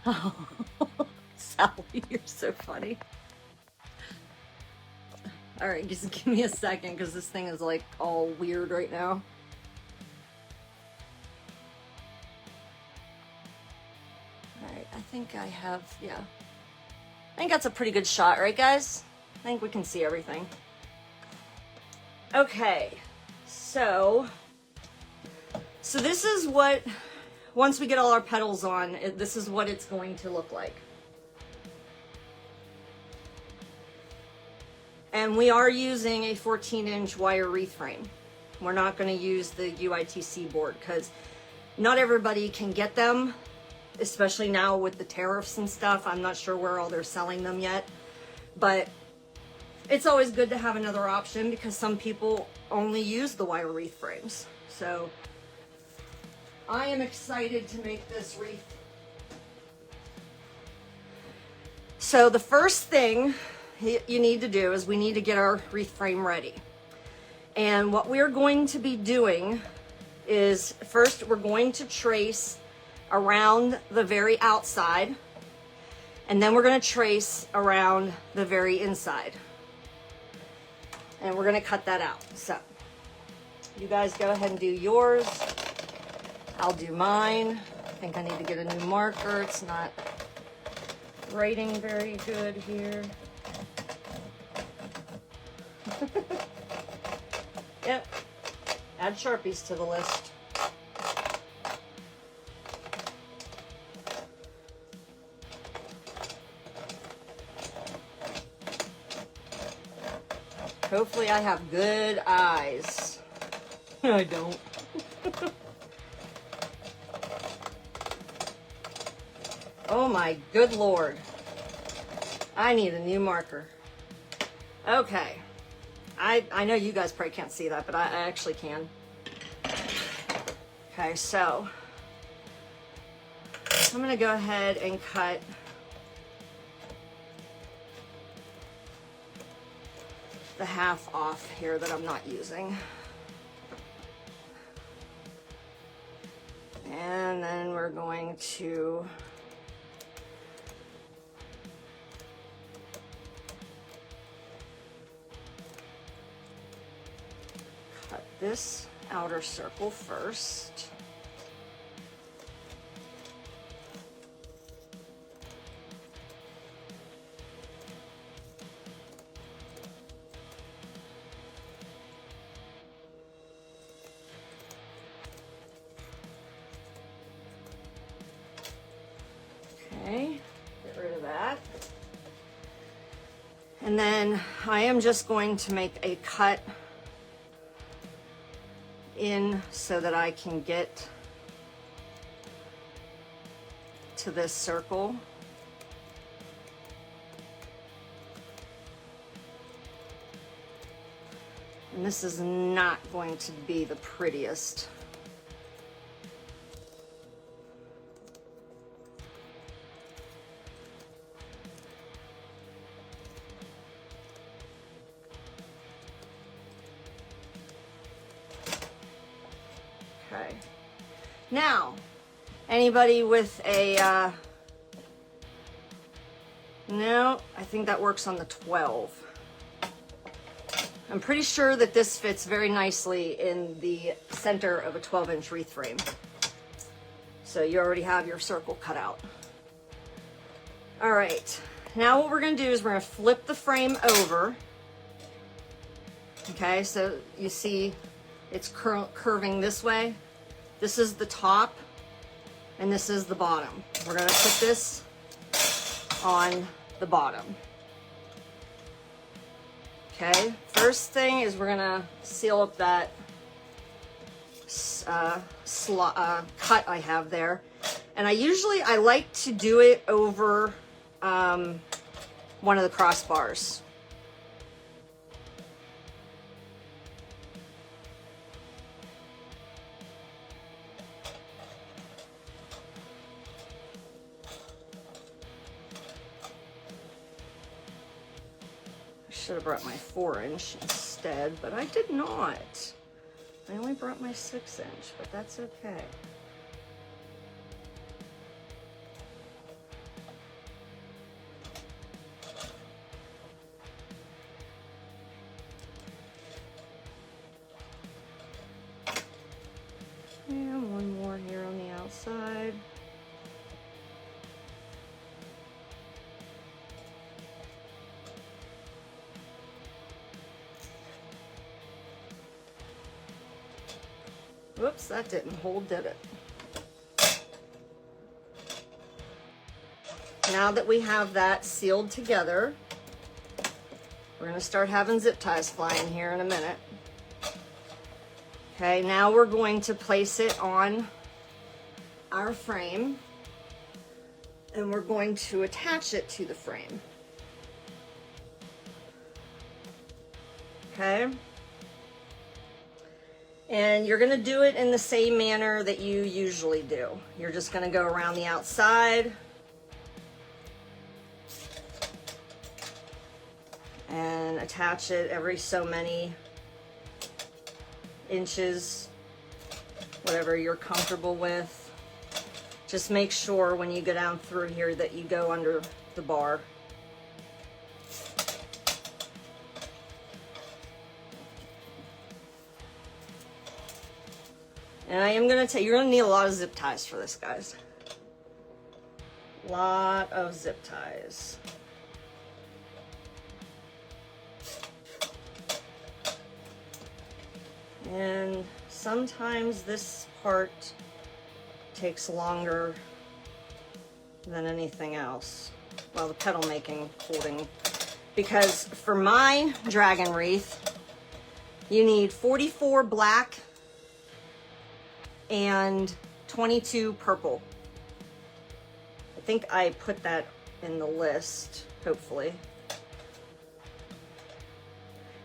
Oh, Sally, you're so funny. All right, just give me a second because this thing is like all weird right now. All right, I think I have, yeah. I think that's a pretty good shot, right guys? I think we can see everything. Okay, so this is what, once we get all our petals on, this is what it's going to look like. And we are using a 14-inch wire wreath frame. We're not going to use the UITC board because not everybody can get them, especially now with the tariffs and stuff. I'm not sure where all they're selling them yet, but it's always good to have another option because some people only use the wire wreath frames. So I am excited to make this wreath. So the first thing you need to do is we need to get our wreath frame ready. And what we're going to be doing is first we're going to trace around the very outside, and then we're going to trace around the very inside. And we're going to cut that out. So you guys go ahead and do yours. I'll do mine. I think I need to get a new marker. It's not writing very good here. Yep. Add Sharpies to the list. Hopefully I have good eyes. I don't. Oh my good Lord. I need a new marker. Okay. I know you guys probably can't see that, but I actually can. Okay, so I'm gonna go ahead and cut the half off here that I'm not using. And then we're going to cut this outer circle first. Okay, get rid of that. And then I am just going to make a cut in so that I can get to this circle. And this is not going to be the prettiest. Okay. Now, anybody with a, no, I think that works on the 12. I'm pretty sure that this fits very nicely in the center of a 12-inch wreath frame. So you already have your circle cut out. All right, now what we're gonna do is we're gonna flip the frame over. Okay, so you see it's curving this way. This is the top and this is the bottom. We're gonna put this on the bottom. Okay, first thing is we're gonna seal up that cut I have there. And I like to do it over one of the crossbars. Should have brought my 4-inch instead, but I did not. I only brought my 6-inch, but that's okay. And one more here on the outside. Whoops, that didn't hold, did it? Now that we have that sealed together, we're going to start having zip ties flying here in a minute. Okay, now we're going to place it on our frame and we're going to attach it to the frame. Okay. And you're going to do it in the same manner that you usually do. You're just going to go around the outside and attach it every so many inches, whatever you're comfortable with. Just make sure when you go down through here that you go under the bar. And I am going to tell you, you're going to need a lot of zip ties for this, guys. Lot of zip ties. And sometimes this part takes longer than anything else. Well, the petal making, folding. Because for my dragon wreath, you need 44 black and 22 purple. I think I put that in the list, hopefully.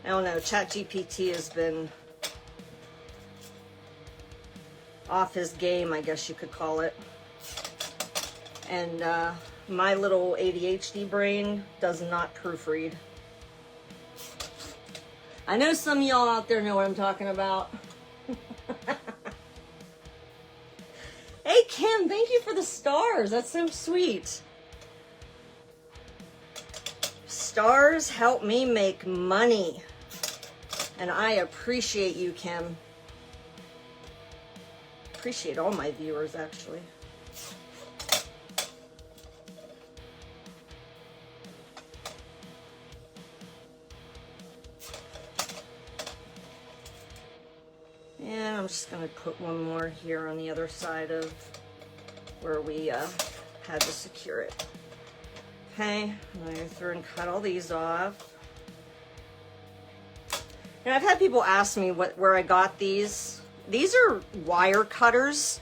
I don't know, ChatGPT has been off his game, I guess you could call it. And my little ADHD brain does not proofread. I know some of y'all out there know what I'm talking about. Hey Kim, thank you for the stars. That's so sweet. Stars help me make money. And I appreciate you, Kim. Appreciate all my viewers, actually. And I'm just going to put one more here on the other side of where we had to secure it. Okay, I'm going to go through and cut all these off. And I've had people ask me where I got these. These are wire cutters.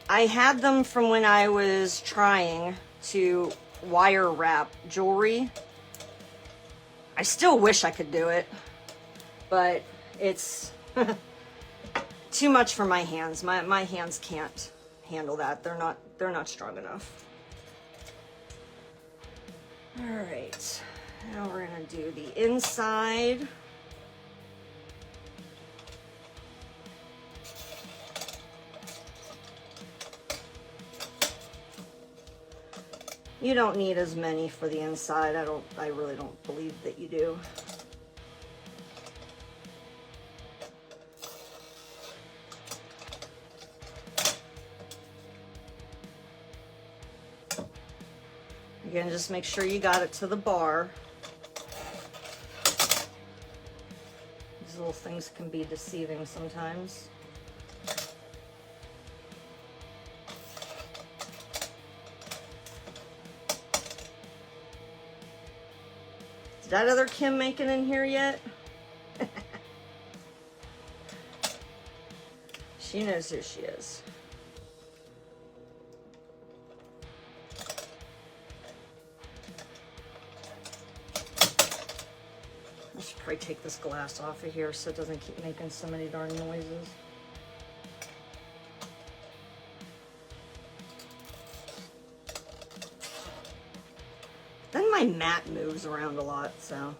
I had them from when I was trying to wire wrap jewelry. I still wish I could do it, but it's too much for my hands. My hands can't handle that. They're not strong enough. All right, now we're gonna do the inside. You don't need as many for the inside. I really don't believe that you do. Again, just make sure you got it to the bar. These little things can be deceiving sometimes. Is that other Kim making in here yet? She knows who she is. I should probably take this glass off of here so it doesn't keep making so many darn noises. Then my mat moves around a lot, so.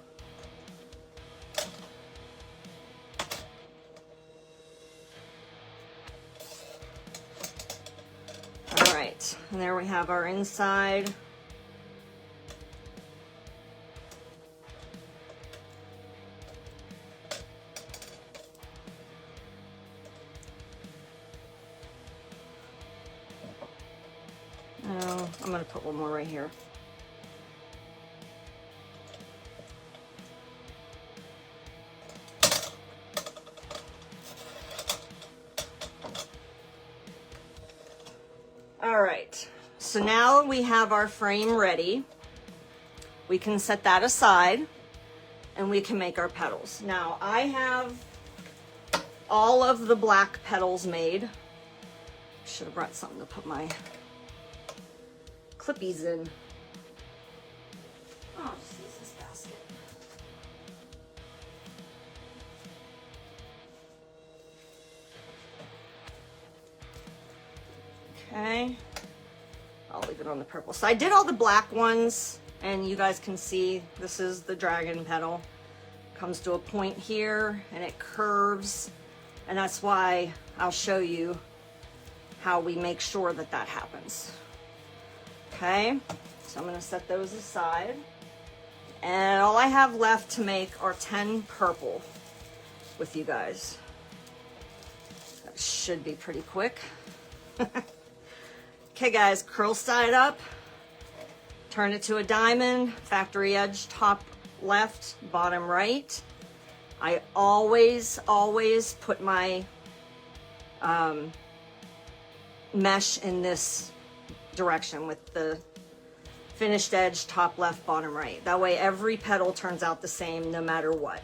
All right, and there we have our inside. I'm gonna put one more right here. All right, so now we have our frame ready. We can set that aside and we can make our petals. Now I have all of the black petals made. Should have brought something to put my clippies in. Oh, I'll just use this basket. Okay, I'll leave it on the purple. So I did all the black ones, and you guys can see this is the dragon petal. Comes to a point here and it curves, and that's why I'll show you how we make sure that that happens. Okay, so I'm going to set those aside, and all I have left to make are 10 purple with you guys. That should be pretty quick. Okay guys, curl side up, turn it to a diamond, factory edge, top left, bottom right. I always put my mesh in this direction with the finished edge, top left, bottom right. That way every petal turns out the same no matter what.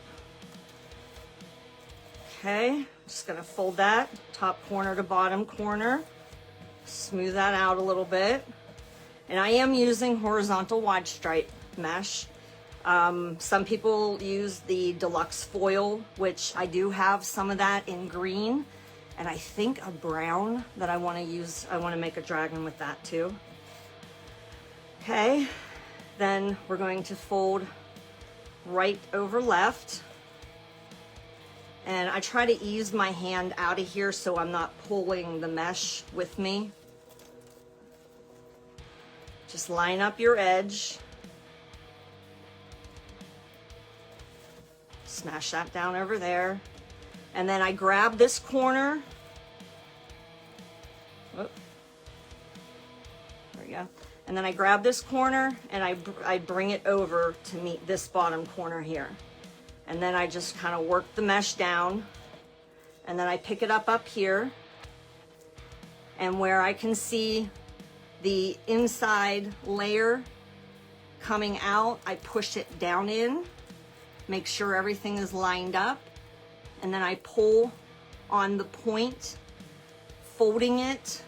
Okay, I'm just gonna fold that top corner to bottom corner, smooth that out a little bit. And I am using horizontal wide stripe mesh. Some people use the deluxe foil, which I do have some of that in green, and I think a brown that I want to use. I want to make a dragon with that too. Okay, then we're going to fold right over left, and I try to ease my hand out of here so I'm not pulling the mesh with me. Just line up your edge. Smash that down over there. And then I grab this corner. Whoop. There we go. And then I grab this corner and I bring it over to meet this bottom corner here. And then I just kind of work the mesh down. And then I pick it up here. And where I can see the inside layer coming out, I push it down in, make sure everything is lined up, and then I pull on the point, folding it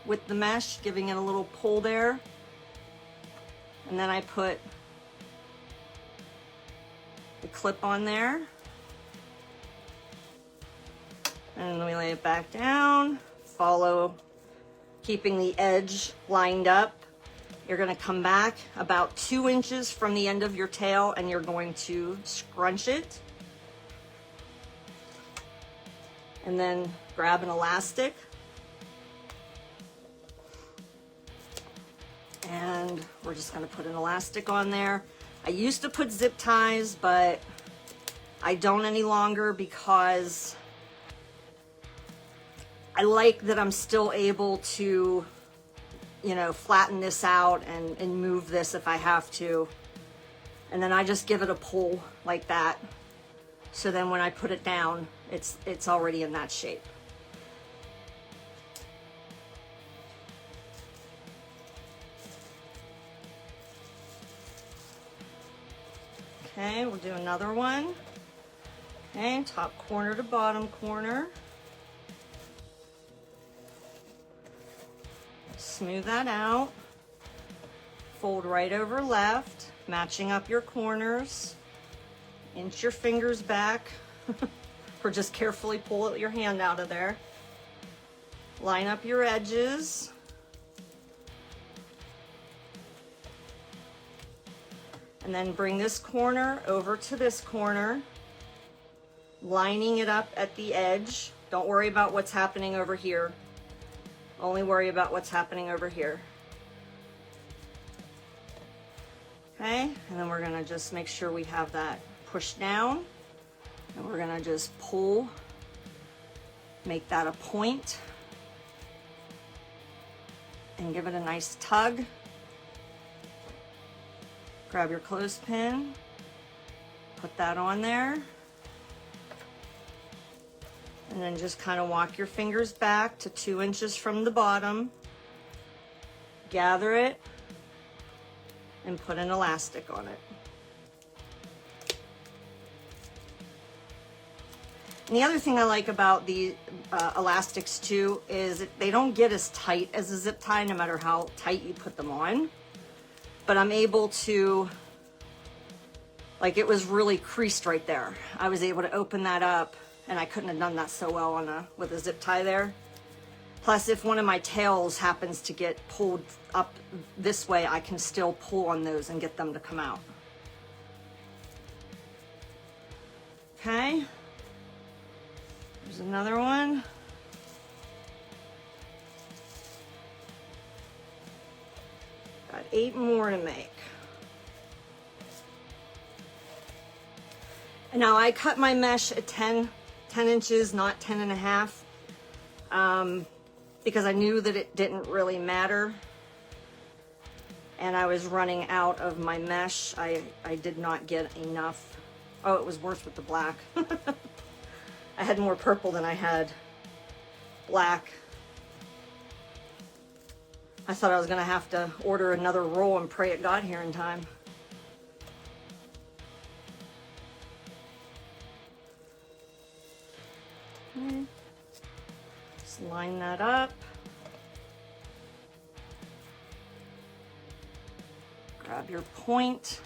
with the mesh, giving it a little pull there, and then I put the clip on there, and then we lay it back down, follow, keeping the edge lined up. You're going to come back about 2 inches from the end of your tail, and you're going to scrunch it. And then grab an elastic. And we're just going to put an elastic on there. I used to put zip ties, but I don't any longer because I like that I'm still able to, you know, flatten this out and move this if I have to. And then I just give it a pull like that. So then when I put it down, it's already in that shape. Okay, we'll do another one. Okay, top corner to bottom corner. Smooth that out, fold right over left, matching up your corners, inch your fingers back, or just carefully pull your hand out of there. Line up your edges. And then bring this corner over to this corner, lining it up at the edge. Don't worry about what's happening over here. Only worry about what's happening over here. Okay, and then we're gonna just make sure we have that pushed down, and we're gonna just pull, make that a point. and give it a nice tug. Grab your clothespin, put that on there, and then just kind of walk your fingers back to 2 inches from the bottom, gather it, and put an elastic on it. And the other thing I like about the elastics too is they don't get as tight as a zip tie no matter how tight you put them on. But I'm able to, like, it was really creased right there. I was able to open that up, and I couldn't have done that so well on with a zip tie there. Plus, if one of my tails happens to get pulled up this way, I can still pull on those and get them to come out. Okay. There's another one. Got 8 more to make. And now I cut my mesh at 10 inches, not 10 and a half, because I knew that it didn't really matter. And I was running out of my mesh. I did not get enough. Oh, it was worse with the black. I had more purple than I had black. I thought I was gonna have to order another roll and pray it got here in time. Okay. Just line that up. Grab your point.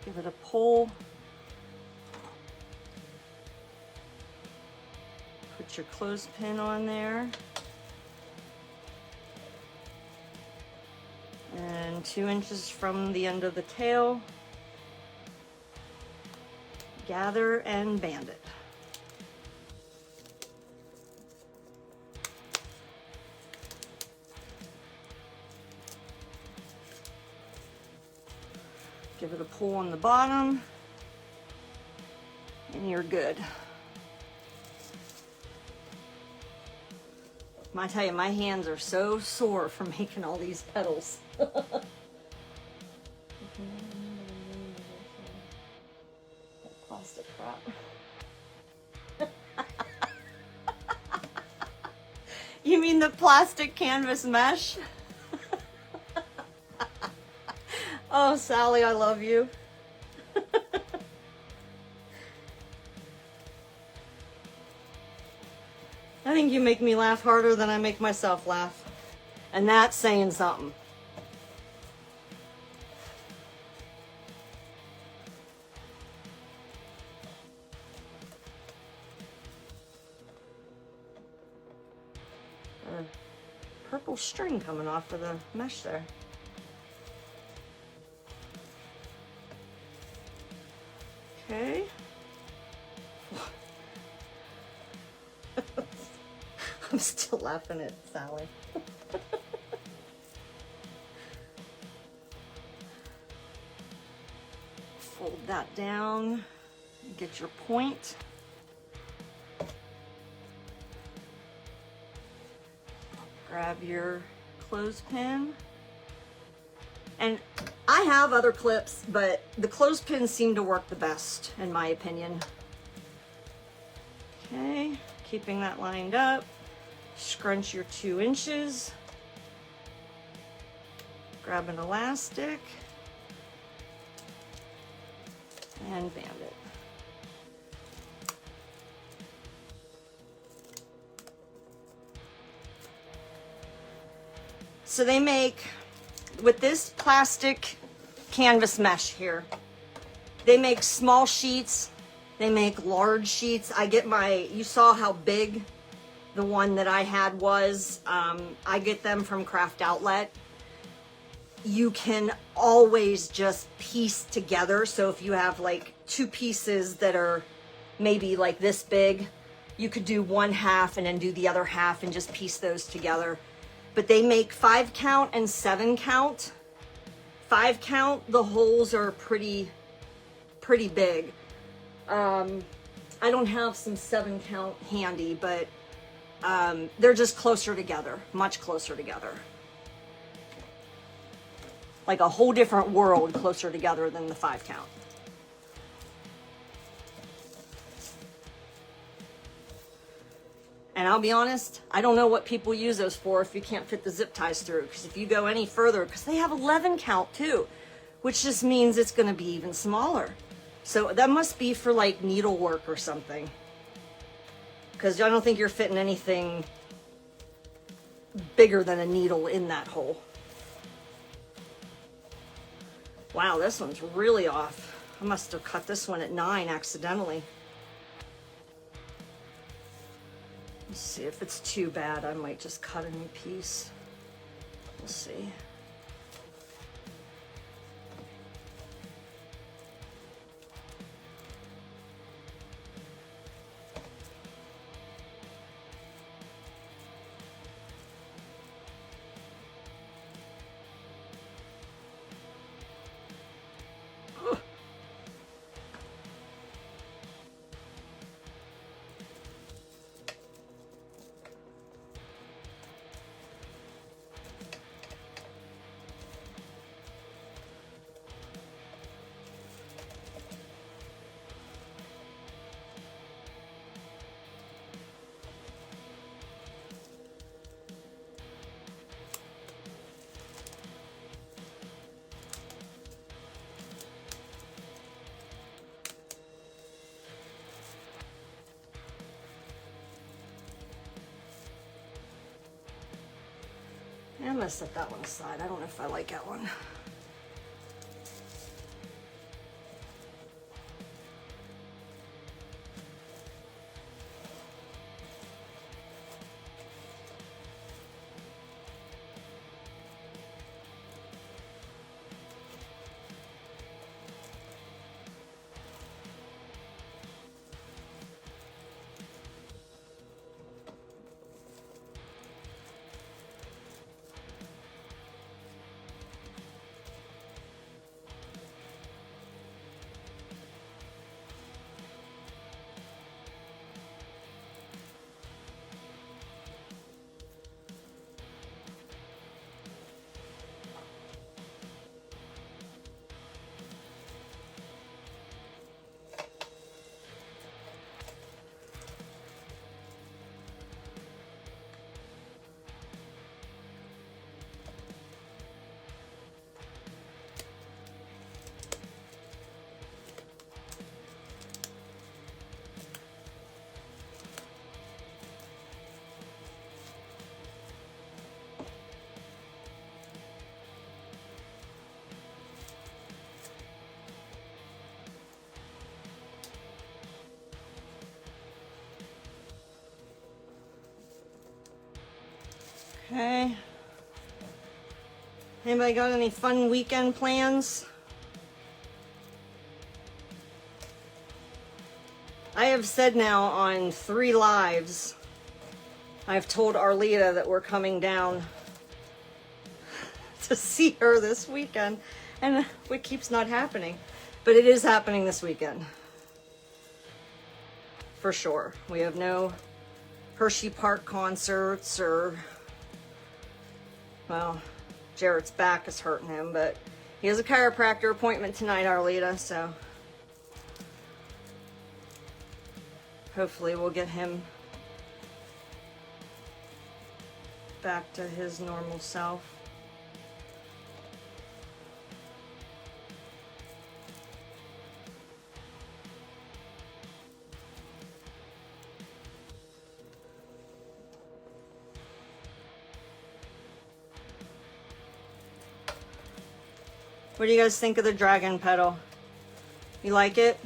Give it a pull. Put your clothespin on there. And 2 inches from the end of the tail, gather and band it. Give it a pull on the bottom, and you're good. I tell you, my hands are so sore from making all these petals. Plastic crap. You mean the plastic canvas mesh? Oh, Sally, I love you. I think you make me laugh harder than I make myself laugh. And that's saying something. Purple string coming off of the mesh there. Okay. I'm still laughing at Sally. Fold that down, get your point. Grab your clothespin. And I have other clips, but the clothespins seem to work the best, in my opinion. Okay, keeping that lined up. Scrunch your 2 inches. Grab an elastic and band it. So they make, with this plastic canvas mesh here, they make small sheets, they make large sheets. I get my, you saw how big the one that I had was. I get them from Craft Outlet. You can always just piece together. So if you have like 2 pieces that are maybe like this big, you could do 1/2 and then do the other half and just piece those together. But they make 5 count and 7 count. 5 count, the holes are pretty big. I don't have some 7 count handy, but they're just closer together, much closer together. Like a whole different world closer together than the 5 count. And I'll be honest, I don't know what people use those for if you can't fit the zip ties through. Because if you go any further, because they have 11 count too, which just means it's going to be even smaller. So that must be for like needlework or something. Because I don't think you're fitting anything bigger than a needle in that hole. Wow, this one's really off. I must have cut this one at 9 accidentally. Let's see if it's too bad. I might just cut a new piece. We'll see. I'm gonna set that one aside. I don't know if I like that one. Okay. Anybody got any fun weekend plans? I have said now on 3 lives, I've told Arlita that we're coming down to see her this weekend, and it keeps not happening. But it is happening this weekend. For sure. We have no Hershey Park concerts or... Well, Jarrett's back is hurting him, but he has a chiropractor appointment tonight, Arlita, so hopefully we'll get him back to his normal self. What do you guys think of the dragon petal? You like it?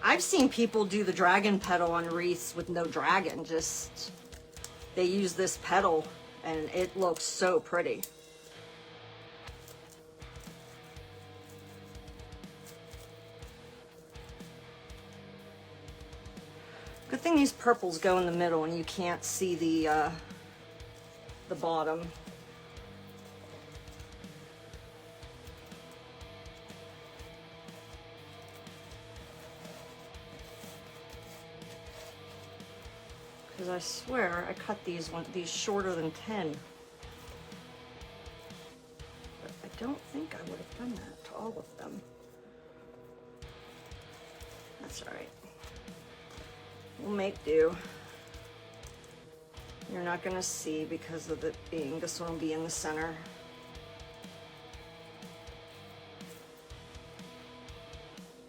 I've seen people do the dragon petal on wreaths with no dragon, just they use this petal and it looks so pretty. Good thing these purples go in the middle and you can't see the bottom. I swear I cut these shorter than 10. But I don't think I would have done that to all of them. That's all right. We'll make do. You're not gonna see because of it being, this one will be in the center.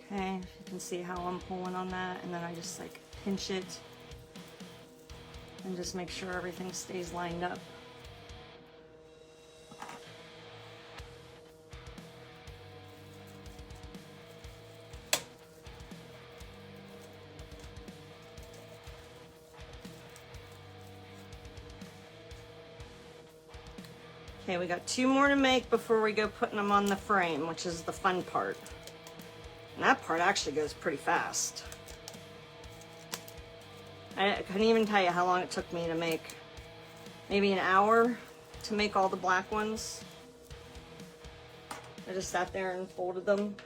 Okay, you can see how I'm pulling on that, and then I just like pinch it and just make sure everything stays lined up. Okay, we got 2 more to make before we go putting them on the frame, which is the fun part. And that part actually goes pretty fast. I couldn't even tell you how long it took me to make. Maybe an hour to make all the black ones. I just sat there and folded them.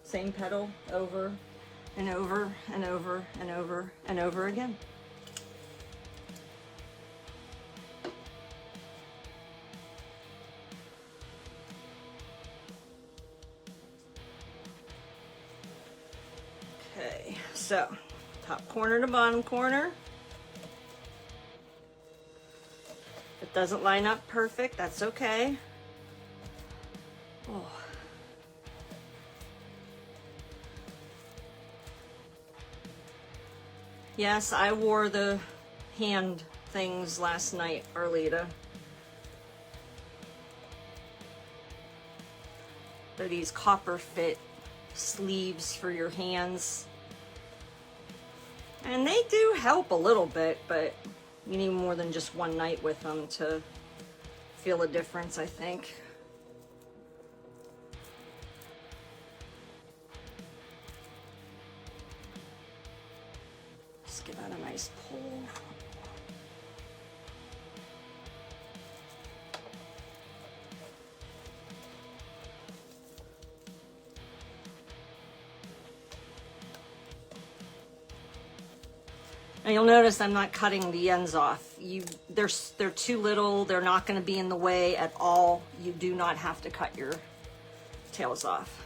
Same petal over and over and over and over and over again. Okay, so top corner to bottom corner. If it doesn't line up perfect, that's okay. Oh. Yes, I wore the hand things last night, Arlita. They're these copper fit sleeves for your hands. And they do help a little bit, but you need more than just one night with them to feel a difference, I think. Just give that a nice pull. And you'll notice I'm not cutting the ends off. They're too little. They're not going to be in the way at all. You do not have to cut your tails off.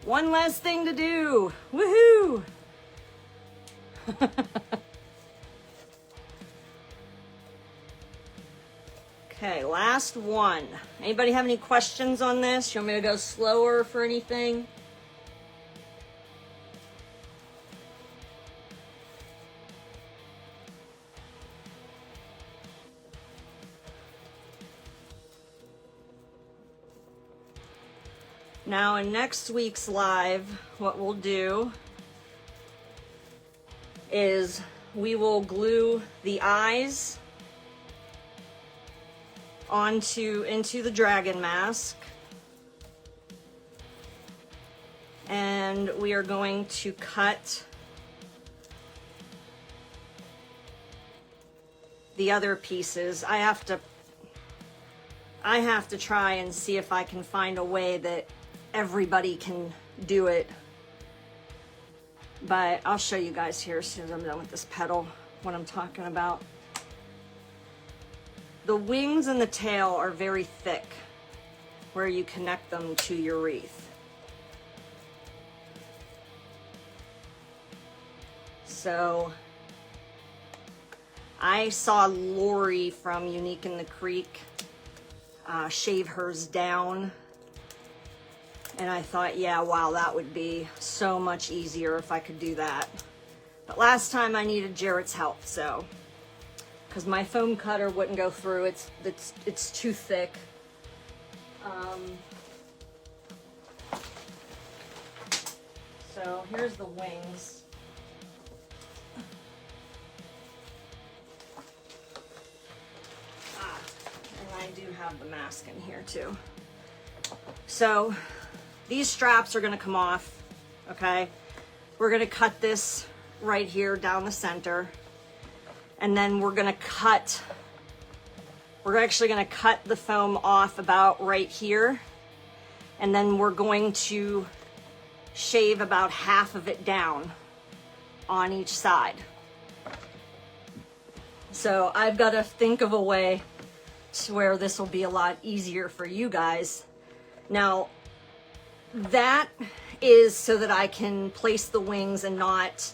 One less thing to do. Woohoo! Okay, last one. Anybody have any questions on this? You want me to go slower for anything? Now in next week's live, what we'll do is we will glue the eyes into the dragon mask. And we are going to cut the other pieces. I have to try and see if I can find a way that everybody can do it, but I'll show you guys here as soon as I'm done with this petal what I'm talking about. The wings and the tail are very thick where you connect them to your wreath. So I saw Lori from Unique in the Creek shave hers down. And I thought, yeah, wow, that would be so much easier if I could do that. But last time I needed Jarrett's help, so, because my foam cutter wouldn't go through. It's too thick. So here's the wings. And I do have the mask in here too. So these straps are going to come off, okay? We're going to cut this right here down the center. And then we're actually going to cut the foam off about right here. And then we're going to shave about half of it down. on each side. So I've got to think of a way to where this will be a lot easier for you guys. Now, that is so that I can place the wings and not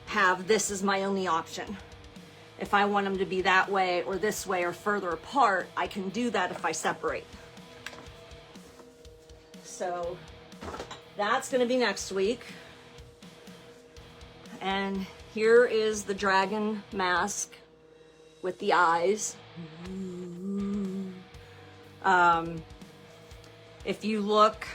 have this as my only option. If I want them to be that way or this way or further apart, I can do that if I separate. So that's going to be next week. And here is the dragon mask with the eyes. If you look,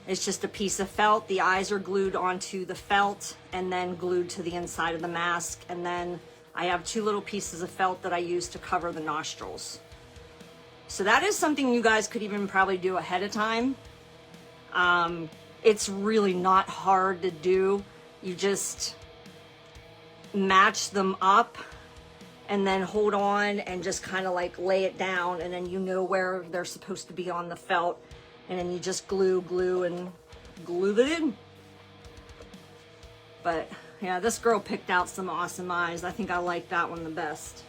it's just a piece of felt. The eyes are glued onto the felt and then glued to the inside of the mask. And then I have 2 little pieces of felt that I use to cover the nostrils. So that is something you guys could even probably do ahead of time. It's really not hard to do. You just match them up and then hold on and just kind of like lay it down, and then you know where they're supposed to be on the felt, and then you just glue and glue it in. But yeah, this girl picked out some awesome eyes. I think I like that one the best.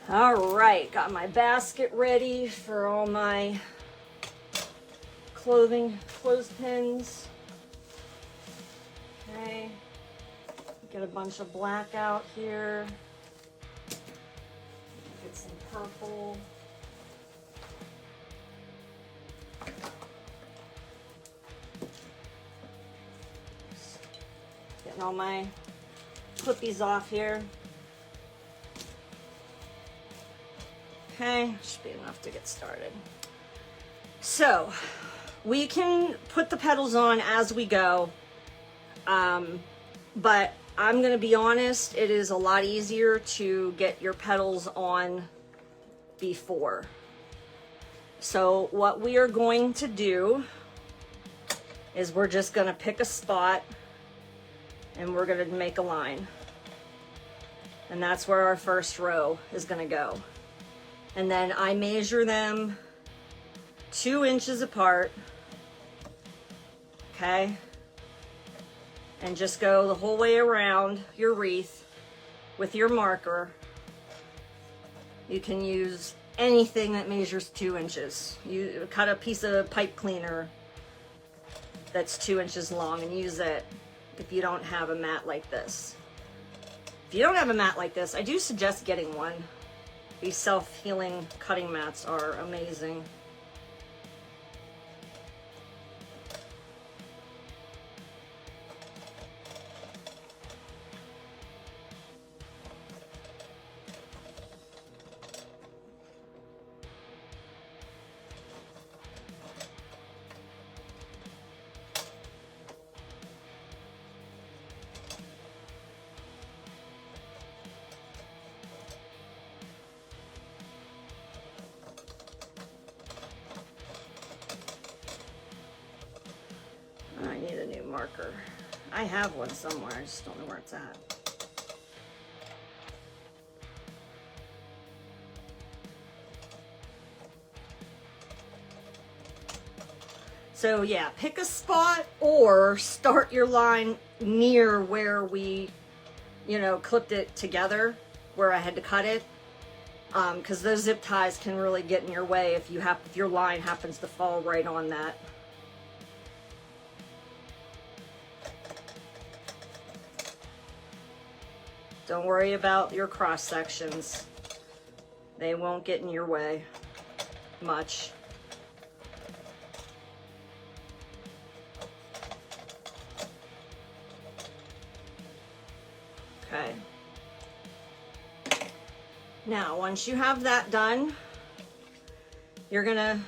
All right, got my basket ready for all my clothespins. Okay, get a bunch of black out here. Get some purple. Getting all my clippies off here. Okay, should be enough to get started. So we can put the petals on as we go, but I'm going to be honest, it is a lot easier to get your petals on before. So what we are going to do is we're just going to pick a spot and we're going to make a line. And that's where our first row is going to go. And then I measure them 2 inches apart. Okay? And just go the whole way around your wreath with your marker. You can use anything that measures 2 inches. You cut a piece of pipe cleaner that's 2 inches long and use it if you don't have a mat like this. If you don't have a mat like this, I do suggest getting one. These self-healing cutting mats are amazing. I need a new marker. I have one somewhere, I just don't know where it's at. So yeah, pick a spot or start your line near where we, clipped it together, where I had to cut it. Because those zip ties can really get in your way if your line happens to fall right on that. Don't worry about your cross sections. They won't get in your way much. Okay. Now, once you have that done, you're gonna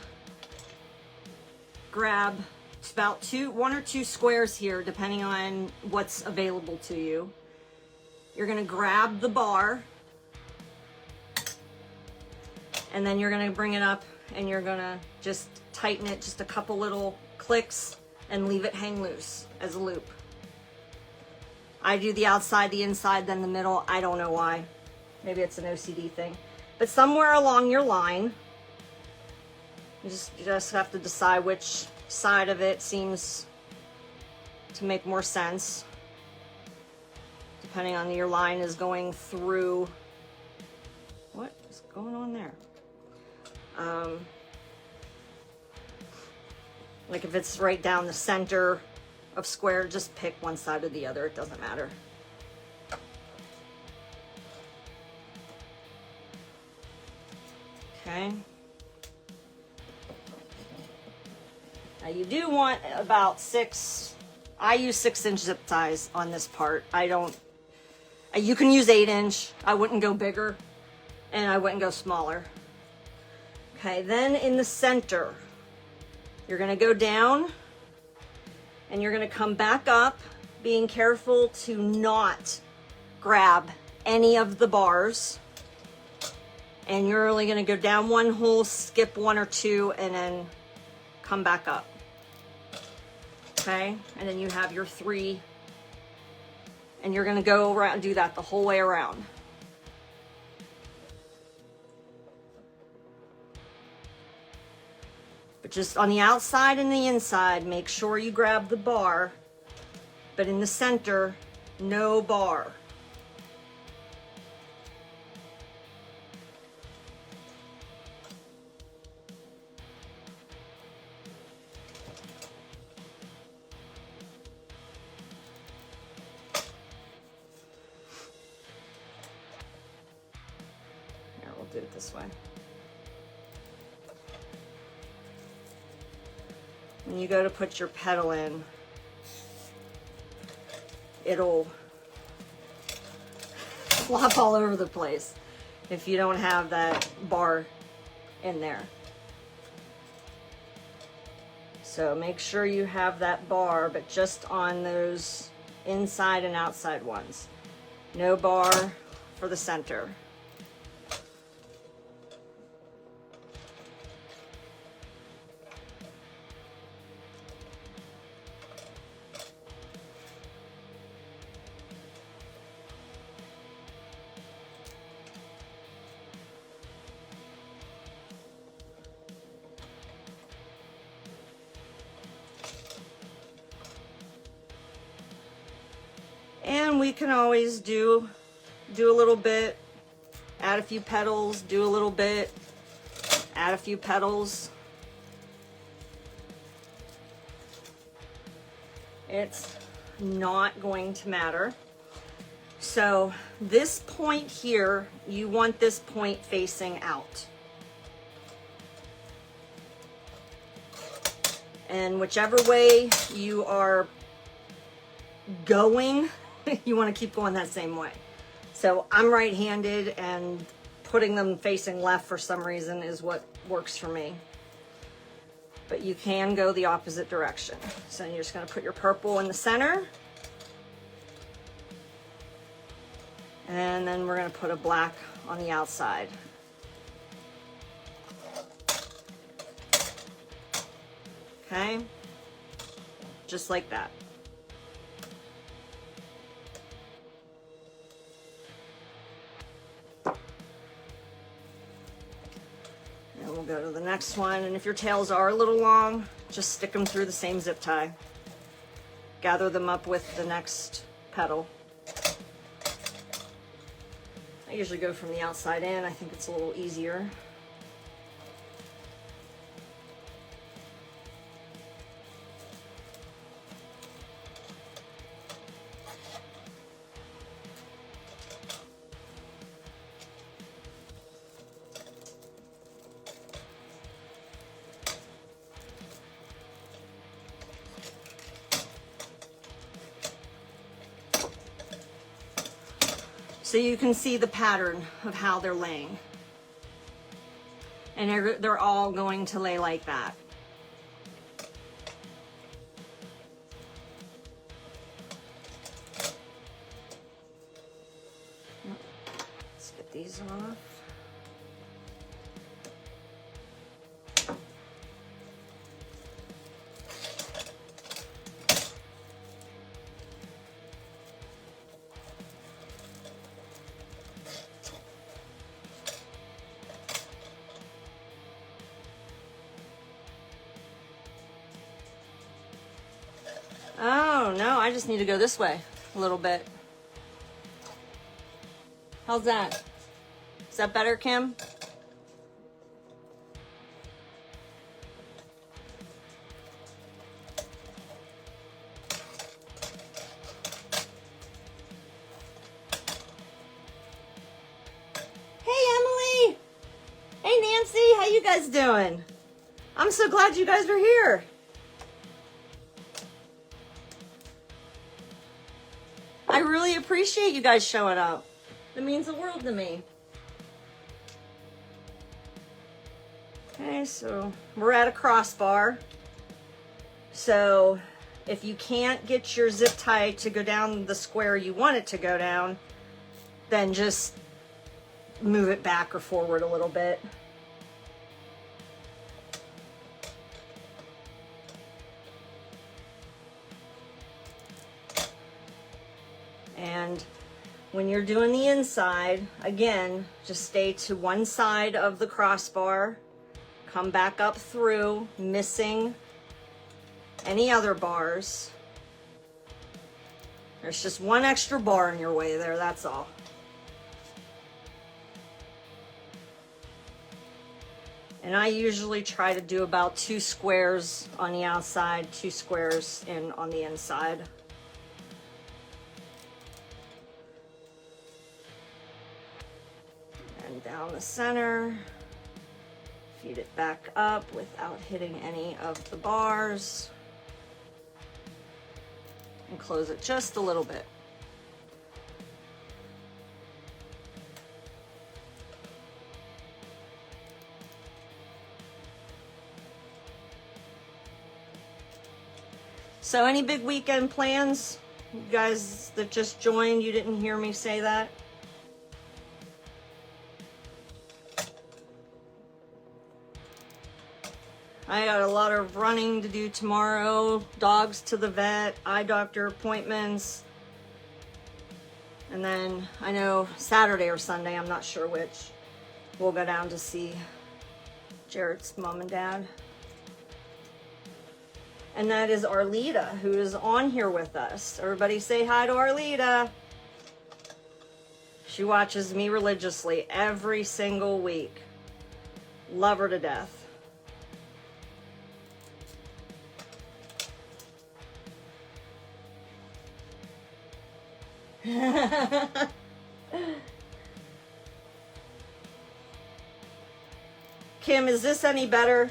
grab about 1 or 2 squares here, depending on what's available to you. You're gonna grab the bar, and then you're gonna bring it up and you're gonna just tighten it just a couple little clicks and leave it hang loose as a loop. I do the outside, the inside, then the middle. I don't know why. Maybe it's an OCD thing. But somewhere along your line, you just have to decide which side of it seems to make more sense, depending on your line is going through. What is going on there? Like if it's right down the center of square, just pick one side or the other, it doesn't matter. Okay. Now you do want about 6, I use 6-inch zip ties on this part. You can use 8-inch. I wouldn't go bigger and I wouldn't go smaller. Okay, then in the center, you're gonna go down and you're gonna come back up, being careful to not grab any of the bars. And you're only gonna go down one hole, skip 1 or 2, and then come back up. Okay, and then you have your 3, and you're gonna go around, do that the whole way around. But just on the outside and the inside, make sure you grab the bar, but in the center, no bar. Here, we'll do it this way. When you go to put your petal in, it'll flop all over the place if you don't have that bar in there. So make sure you have that bar, but just on those inside and outside ones. No bar for the center. And we can always do a little bit, add a few petals, do a little bit, add a few petals. It's not going to matter. So this point here, you want this point facing out. And whichever way you are going, you want to keep going that same way. So I'm right-handed, and putting them facing left for some reason is what works for me. But you can go the opposite direction. So you're just going to put your purple in the center. And then we're going to put a black on the outside. Okay? Just like that. And we'll go to the next one. And if your tails are a little long, just stick them through the same zip tie. Gather them up with the next petal. I usually go from the outside in. I think it's a little easier. So you can see the pattern of how they're laying. And they're all going to lay like that. Let's get these off. Oh, don't know. I just need to go this way a little bit. How's that? Is that better, Kim? How you guys doing? I'm so glad you guys are here. I really appreciate you guys showing up. It means the world to me. Okay, so we're at a crossbar. So if you can't get your zip tie to go down the square you want it to go down, then just move it back or forward a little bit. And when you're doing the inside, again, just stay to one side of the crossbar, come back up through, missing any other bars. There's just one extra bar in your way there, that's all. And I usually try to do about 2 squares on the outside, 2 squares in on the inside. And down the center, feed it back up without hitting any of the bars. And close it just a little bit. So any big weekend plans? You guys that just joined, you didn't hear me say that? I got a lot of running to do tomorrow, dogs to the vet, eye doctor appointments. And then I know Saturday or Sunday, I'm not sure which, we'll go down to see Jarrett's mom and dad. And that is Arlita, who is on here with us. Everybody say hi to Arlita. She watches me religiously every single week. Love her to death. Kim, is this any better?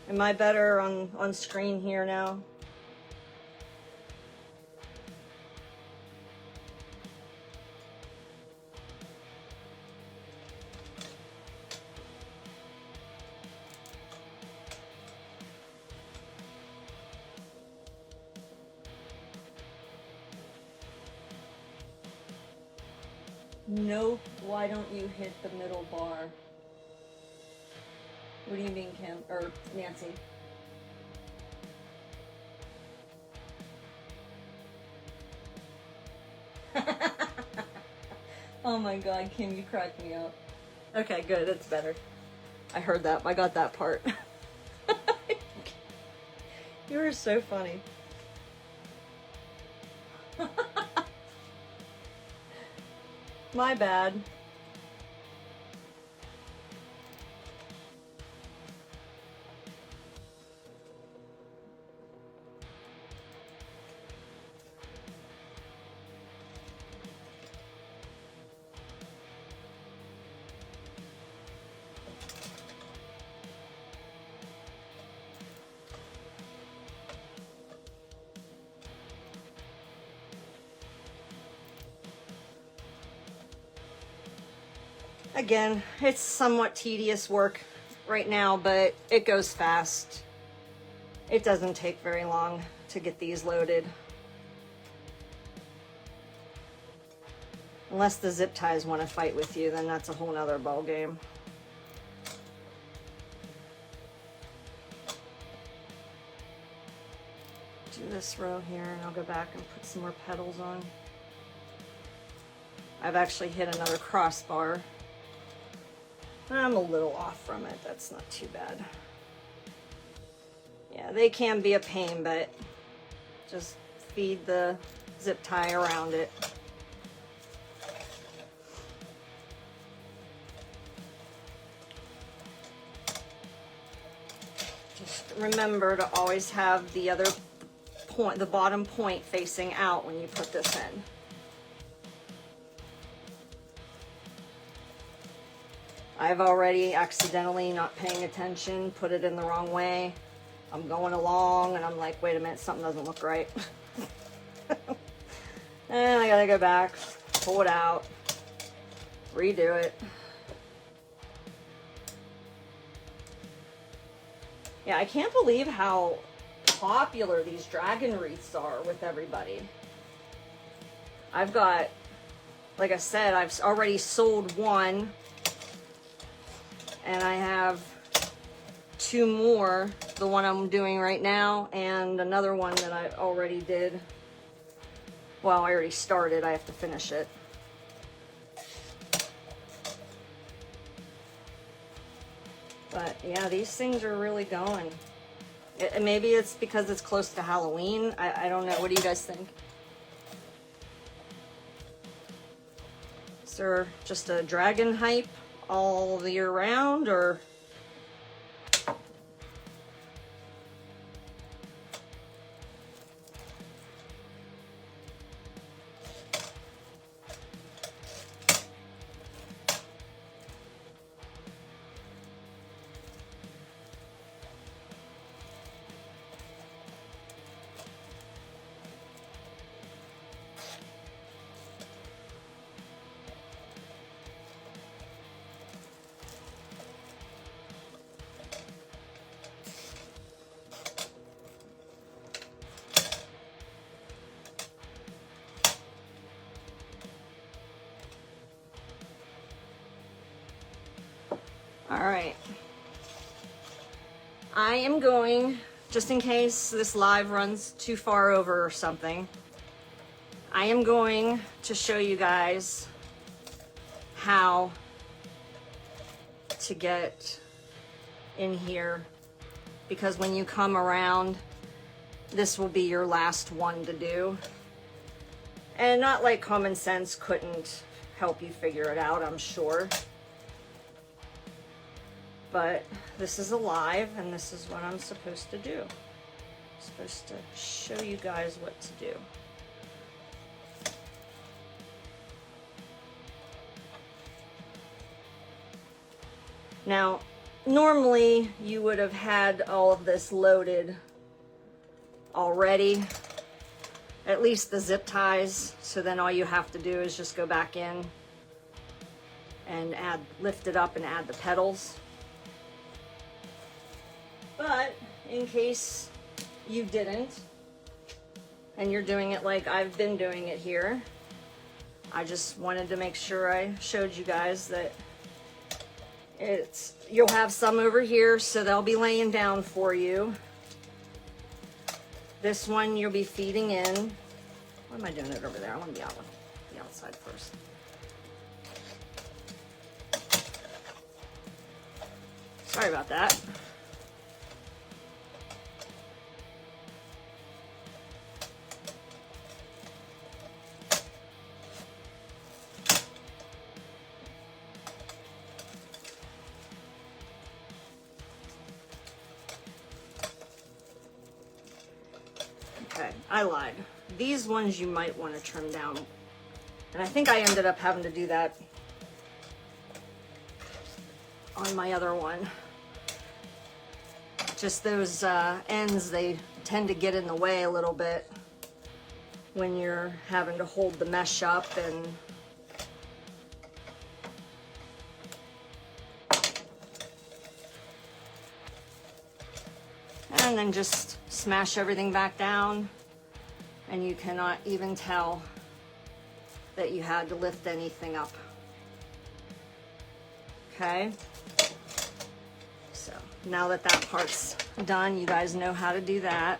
Am I better on screen here now? Nope. Why don't you hit the middle bar? What do you mean, Kim? Or Nancy? Oh my God, Kim, you cracked me up. Okay, good. It's better. I heard that. I got that part. You were so funny. My bad. Again, it's somewhat tedious work right now, but it goes fast. It doesn't take very long to get these loaded. Unless the zip ties want to fight with you, then that's a whole nother ball game. Do this row here, and I'll go back and put some more petals on. I've actually hit another crossbar. I'm a little off from it. That's not too bad. Yeah, they can be a pain, but just feed the zip tie around it. Just remember to always have the other point, the bottom point facing out when you put this in. I've already accidentally, not paying attention, put it in the wrong way. I'm going along and I'm like, wait a minute, something doesn't look right. And I gotta go back, pull it out, redo it. Yeah, I can't believe how popular these dragon wreaths are with everybody. I've got, like I said, I've already sold one, and I have 2 more, the one I'm doing right now and another one that I already did. Well, I already started, I have to finish it. But yeah, these things are really going. Maybe it's because it's close to Halloween. I don't know. What do you guys think? Is there just a dragon hype all the year round, or? All right, I am going, just in case this live runs too far over or something, I am going to show you guys how to get in here, because when you come around, this will be your last one to do. And not like common sense couldn't help you figure it out, I'm sure. But this is alive, and this is what I'm supposed to do. I'm supposed to show you guys what to do. Now, normally you would have had all of this loaded already, at least the zip ties, so then all you have to do is just go back in and lift it up and add the petals. But in case you didn't, and you're doing it like I've been doing it here, I just wanted to make sure I showed you guys that you'll have some over here, so they'll be laying down for you. This one you'll be feeding in. Why am I doing it over there? I want to be out with the outside first. Sorry about that. Okay, I lied. These ones you might want to trim down. And I think I ended up having to do that on my other one. Just those ends, they tend to get in the way a little bit when you're having to hold the mesh up and then just smash everything back down, and you cannot even tell that you had to lift anything up. Okay, so now that that part's done, you guys know how to do that.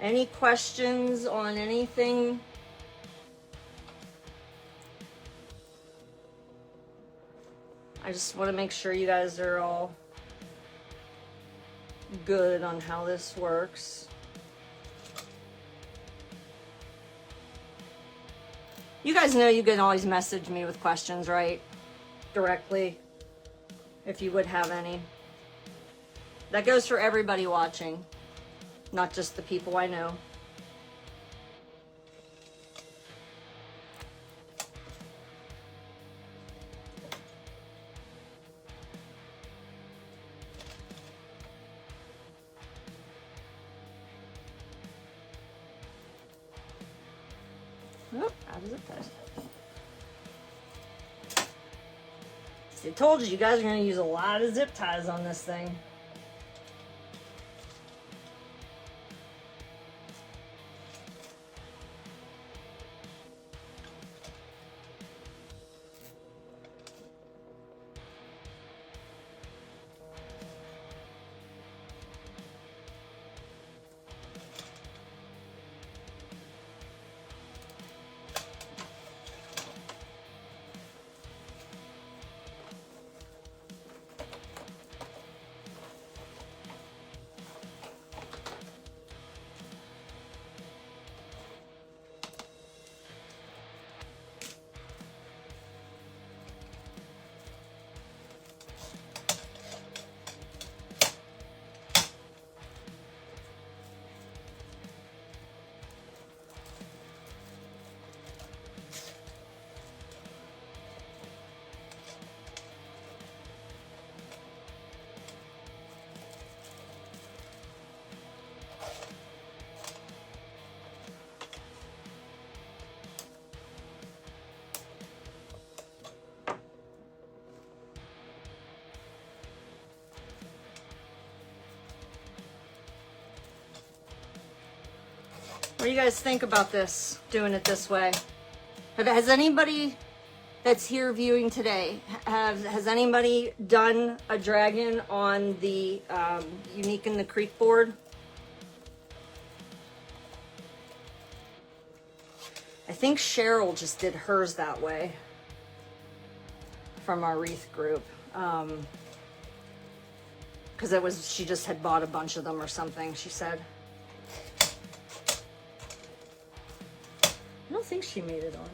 Any questions on anything? I just want to make sure you guys are all good on how this works. You guys know you can always message me with questions, right? Directly, if you would have any. That goes for everybody watching, not just the people I know. Oh, how does it fit? See, I told you, you guys are going to use a lot of zip ties on this thing. What do you guys think about this, doing it this way? Has anybody that's here viewing today, has anybody done a dragon on the Unique in the Creek board? I think Cheryl just did hers that way from our Wreath group. Because she just had bought a bunch of them or something, she said. I don't think she made it on.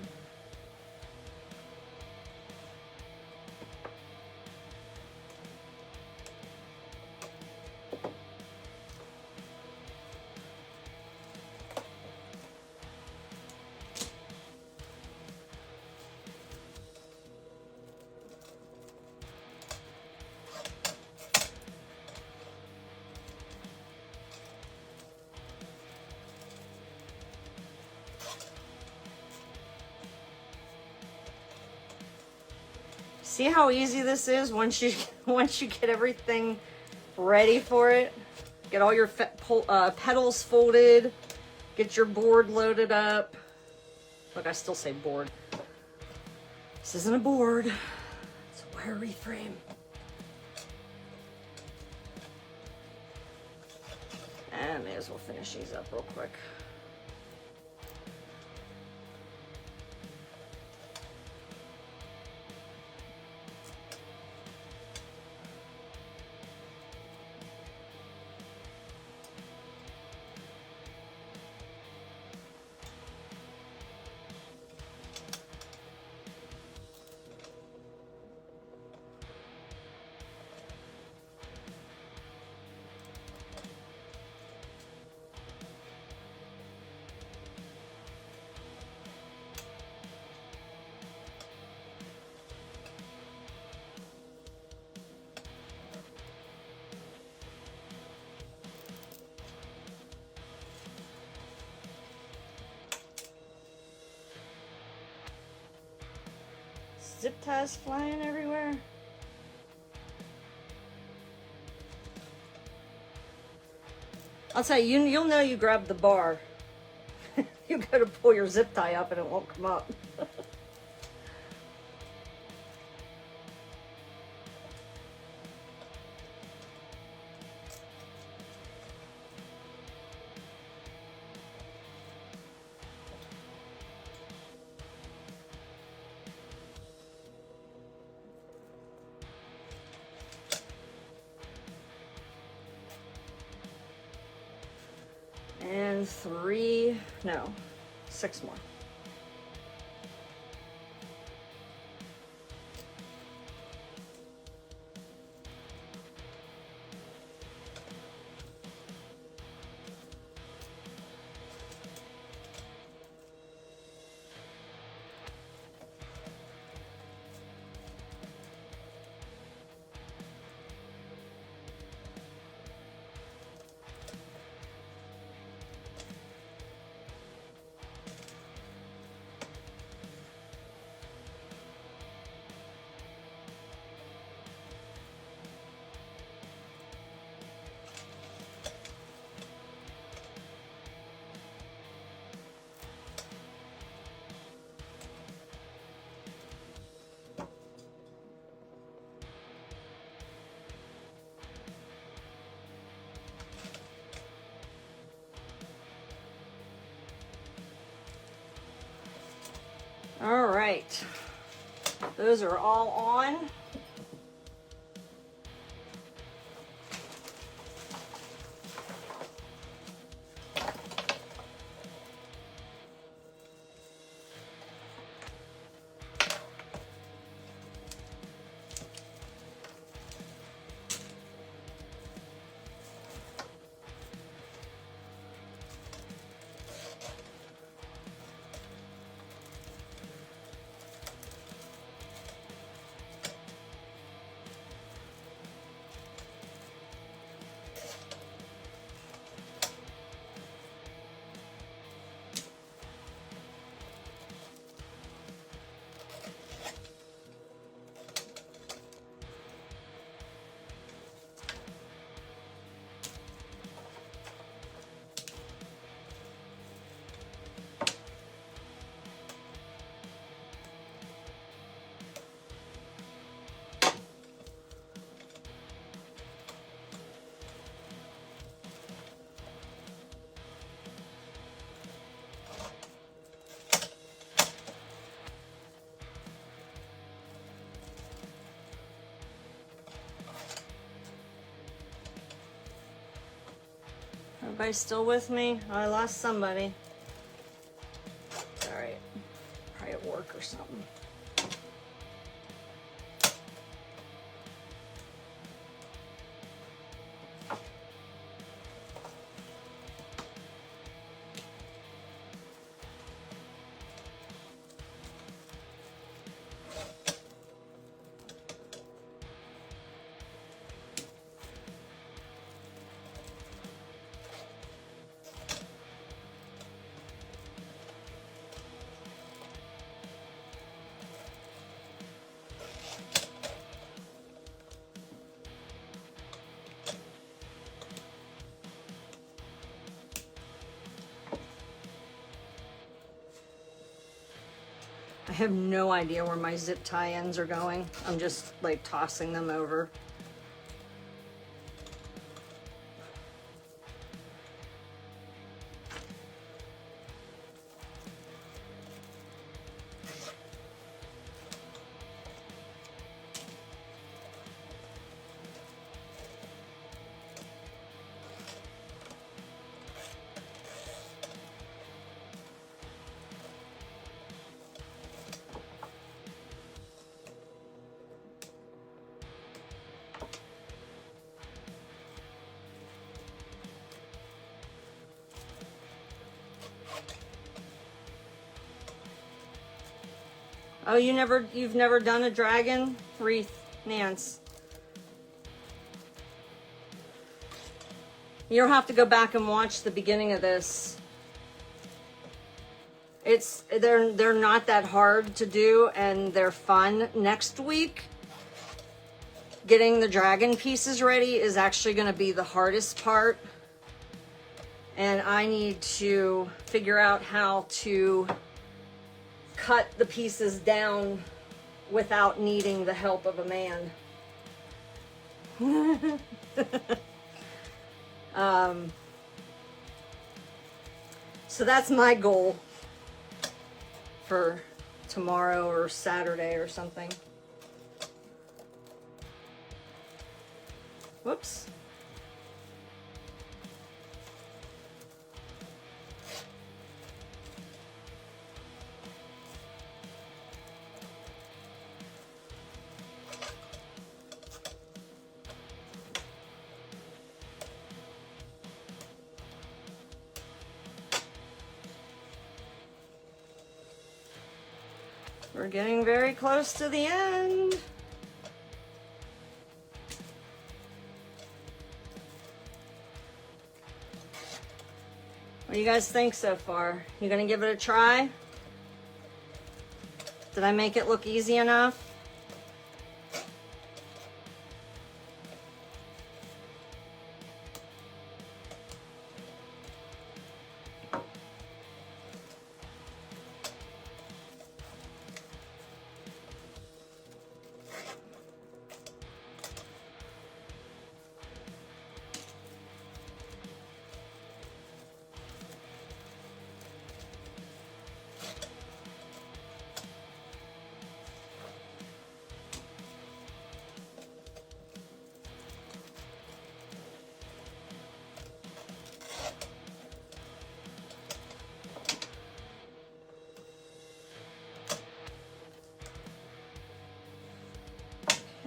See how easy this is once you get everything ready for it. Get all your petals folded. Get your board loaded up. Look, I still say board. This isn't a board. It's a wire wreath frame. And may as well finish these up real quick. Zip ties flying everywhere. I'll tell you, you'll know you grabbed the bar. You go to pull your zip tie up and it won't come up. and 3, no, 6 more. All right, those are all on. Everybody still with me? I lost somebody. All right, probably at work or something. I have no idea where my zip tie-ins are going. I'm just like tossing them over. Oh, you've never done a dragon wreath, Nance? You'll have to go back and watch the beginning of this. They're not that hard to do, and they're fun. Next week, getting the dragon pieces ready is actually going to be the hardest part. And I need to figure out how to cut the pieces down without needing the help of a man. So that's my goal for tomorrow or Saturday or something. Whoops. We're getting very close to the end. What do you guys think so far? You gonna give it a try? Did I make it look easy enough?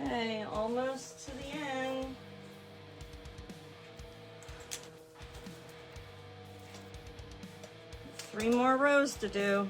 Okay, almost to the end. Three more rows to do.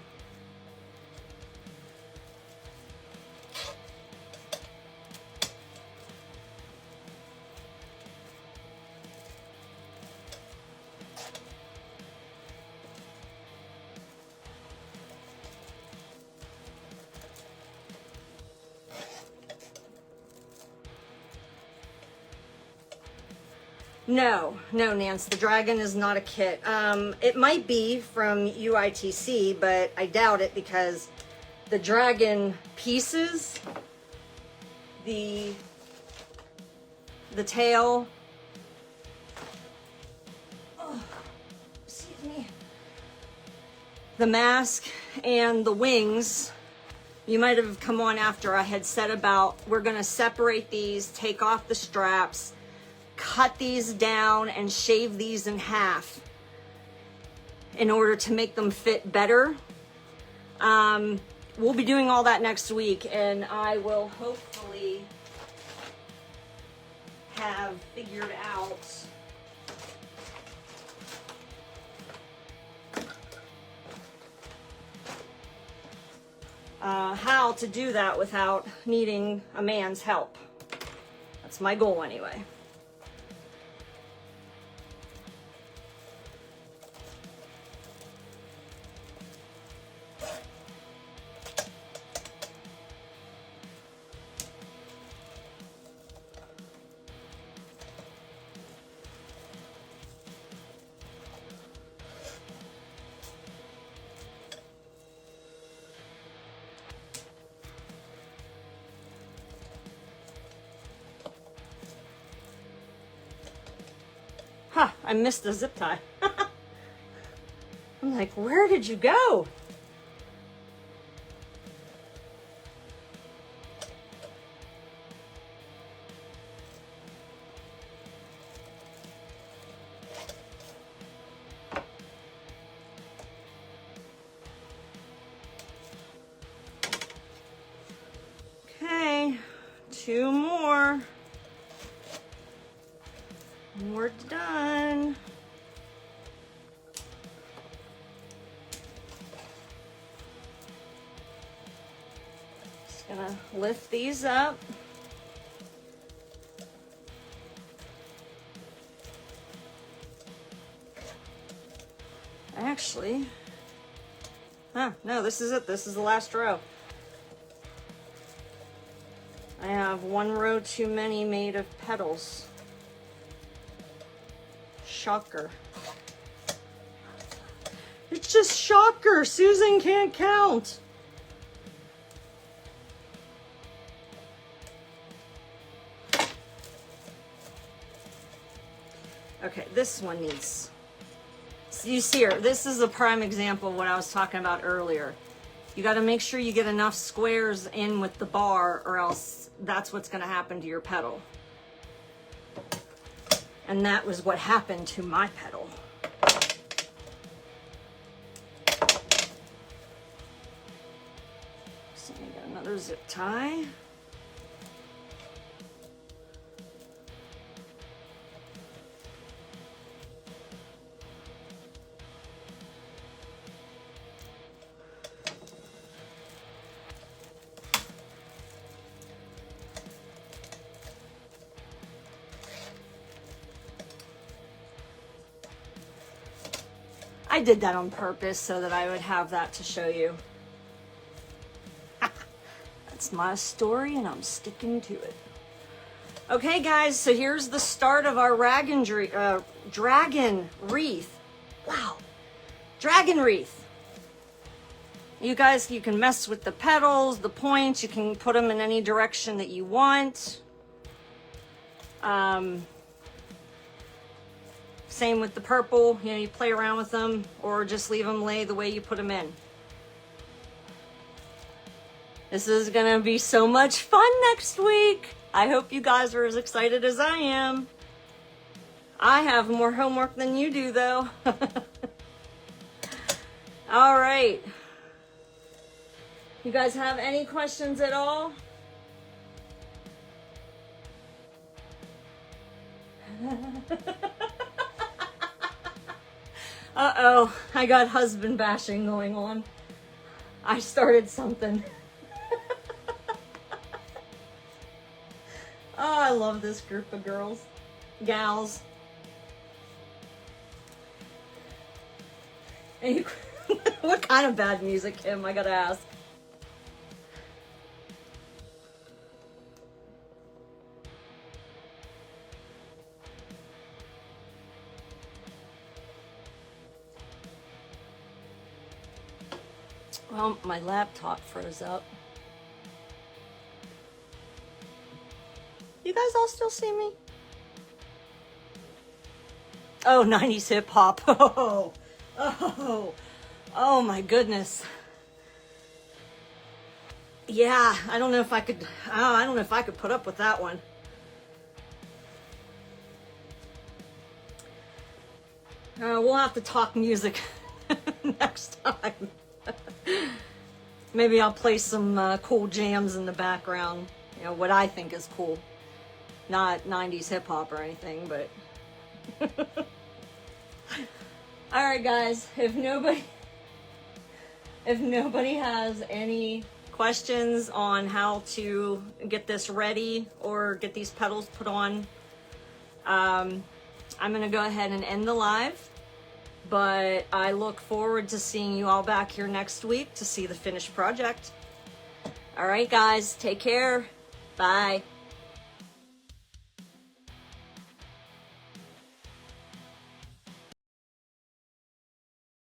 No, Nance, the dragon is not a kit. It might be from UITC, but I doubt it because the dragon pieces, the tail, excuse me, the mask and the wings, you might have come on after I had said about we're going to separate these, take off the straps, cut these down and shave these in half in order to make them fit better. We'll be doing all that next week, and I will hopefully have figured out how to do that without needing a man's help. That's my goal anyway. Huh, I missed the zip tie. I'm like, where did you go? Okay, two more. We're done. Just gonna lift these up. Actually, no, this is it. This is the last row. I have one row too many made of petals. Shocker. It's just shocker. Susan can't count. Okay, this one needs, you see here, this is a prime example of what I was talking about earlier. You got to make sure you get enough squares in with the bar, or else that's what's going to happen to your petal. And that was what happened to my petal. So I got another zip tie. I did that on purpose so that I would have that to show you. That's my story and I'm sticking to it. Okay guys, so here's the start of our dragon wreath. Wow, dragon wreath. You guys, you can mess with the petals, the points, you can put them in any direction that you want. Same with the purple, you know, you play around with them or just leave them lay the way you put them in. This is gonna be so much fun next week. I hope you guys are as excited as I am. I have more homework than you do though. All right. You guys have any questions at all? Uh-oh, I got husband bashing going on. I started something. Oh, I love this group of girls, gals. And what kind of bad music, Kim? I gotta ask. Well, my laptop froze up. You guys all still see me? Oh, 90s hip hop. Oh my goodness. Yeah, I don't know if I could, I don't know if I could put up with that one. We'll have to talk music next time. Maybe I'll play some cool jams in the background. You know, what I think is cool. Not 90s hip hop or anything, but. All right, guys, if nobody has any questions on how to get this ready or get these petals put on, I'm gonna go ahead and end the live, but I look forward to seeing you all back here next week to see the finished project. All right, guys, take care. Bye.